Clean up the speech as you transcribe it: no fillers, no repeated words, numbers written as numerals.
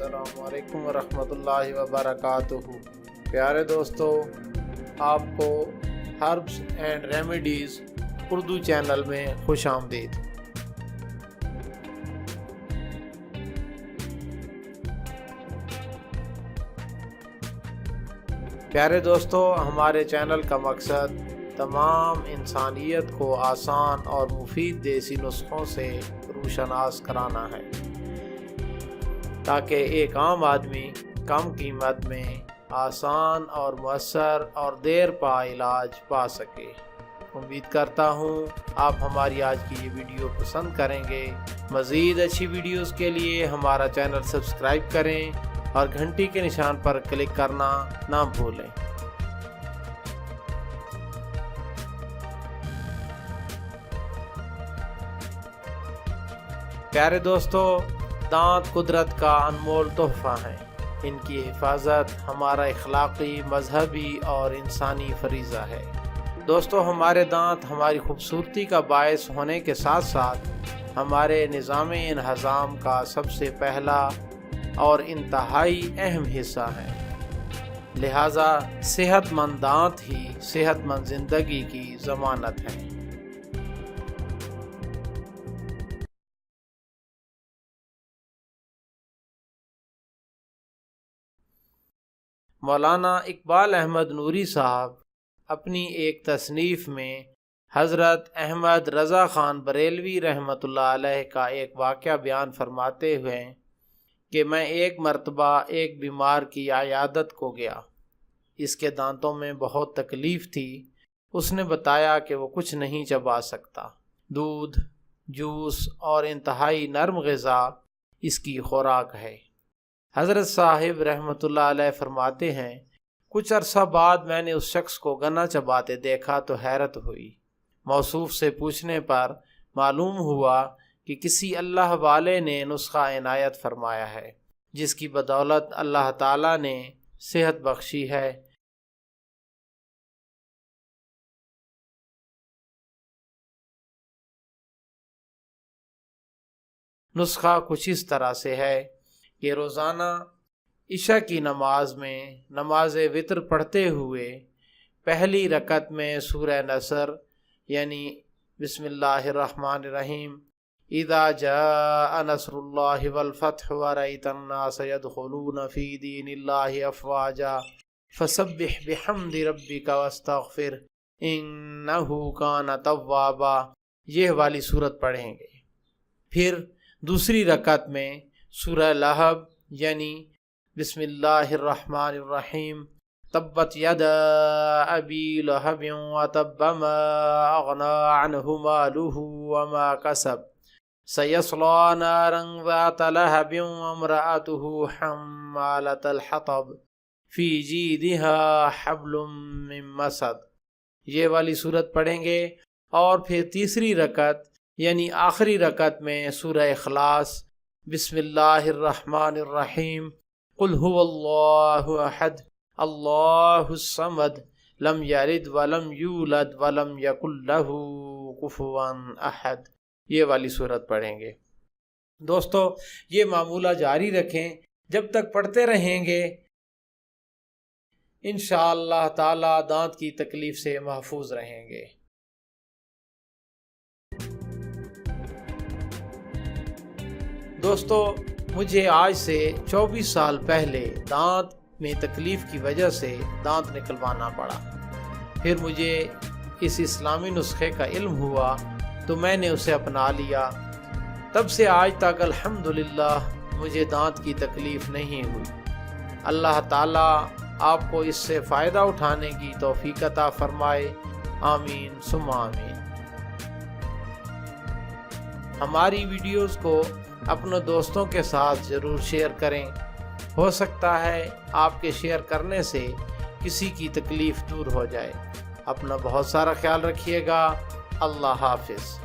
السلام علیکم ورحمۃ اللہ وبرکاتہ۔ پیارے دوستو، آپ کو herbs and remedies Urdu channel میں خوش آمدید۔ پیارے دوستو، ہمارے چینل کا مقصد تمام انسانیت کو آسان اور مفید دیسی نسخوں سے روشناس کرانا ہے، تاکہ ایک عام آدمی کم قیمت میں آسان اور مؤثر اور دیر پا علاج پا سکے۔ امید کرتا ہوں آپ ہماری آج کی یہ ویڈیو پسند کریں گے۔ مزید اچھی ویڈیوز کے لیے ہمارا چینل سبسکرائب کریں اور گھنٹی کے نشان پر کلک کرنا نہ بھولیں۔ پیارے دوستو، دانت قدرت کا انمول تحفہ ہیں۔ ان کی حفاظت ہمارا اخلاقی، مذہبی اور انسانی فریضہ ہے۔ دوستو، ہمارے دانت ہماری خوبصورتی کا باعث ہونے کے ساتھ ساتھ ہمارے نظام انہضام کا سب سے پہلا اور انتہائی اہم حصہ ہے۔ لہٰذا صحت مند دانت ہی صحت مند زندگی کی ضمانت ہے۔ مولانا اقبال احمد نوری صاحب اپنی ایک تصنیف میں حضرت احمد رضا خان بریلوی رحمۃ اللہ علیہ کا ایک واقعہ بیان فرماتے ہوئے کہ میں ایک مرتبہ ایک بیمار کی عیادت کو گیا۔ اس کے دانتوں میں بہت تکلیف تھی۔ اس نے بتایا کہ وہ کچھ نہیں چبا سکتا۔ دودھ، جوس اور انتہائی نرم غذا اس کی خوراک ہے۔ حضرت صاحب رحمۃ اللہ علیہ فرماتے ہیں، کچھ عرصہ بعد میں نے اس شخص کو گنا چباتے دیکھا تو حیرت ہوئی۔ موصوف سے پوچھنے پر معلوم ہوا کہ کسی اللہ والے نے نسخہ عنایت فرمایا ہے، جس کی بدولت اللہ تعالیٰ نے صحت بخشی ہے۔ نسخہ کچھ اس طرح سے ہے کہ روزانہ عشاء کی نماز میں نماز وتر پڑھتے ہوئے پہلی رکعت میں سورہ نصر یعنی بسم اللہ الرحمن الرحیم اذا جاء نصر اللہ والفتح ورأیت الناس يدخلون فی دین اللہ افواجا فسبح بحمد ربک واستغفر انہ کان توابا، یہ والی صورت پڑھیں گے۔ پھر دوسری رکعت میں سورہ لہب یعنی بسم اللہ الرحمن الرحیم تبت یدا ابی لہب وتب ما اغنی عنہ مالہ وما کسب سیصلی نارا ذات لہب وامرأتہ حمالۃ الحطب فی جیدہا حبل من مسد، یہ والی صورت پڑھیں گے۔ اور پھر تیسری رکعت یعنی آخری رکعت میں سورہ اخلاص بسم اللہ الرحمن الرحیم قل هو اللہ احد اللہ الصمد لم یلد ولم یولد ولم یکن لہ کفوا احد، یہ والی صورت پڑھیں گے۔ دوستو، یہ معمولہ جاری رکھیں، جب تک پڑھتے رہیں گے انشاءاللہ تعالی دانت کی تکلیف سے محفوظ رہیں گے۔ دوستو، مجھے آج سے 24 سال پہلے دانت میں تکلیف کی وجہ سے دانت نکلوانا پڑا۔ پھر مجھے اس اسلامی نسخے کا علم ہوا تو میں نے اسے اپنا لیا۔ تب سے آج تک الحمدللہ مجھے دانت کی تکلیف نہیں ہوئی۔ اللہ تعالیٰ آپ کو اس سے فائدہ اٹھانے کی توفیق عطا فرمائے، آمین ثم آمین۔ ہماری ویڈیوز کو اپنے دوستوں کے ساتھ ضرور شیئر کریں۔ ہو سکتا ہے آپ کے شیئر کرنے سے کسی کی تکلیف دور ہو جائے۔ اپنا بہت سارا خیال رکھیے گا۔ اللہ حافظ۔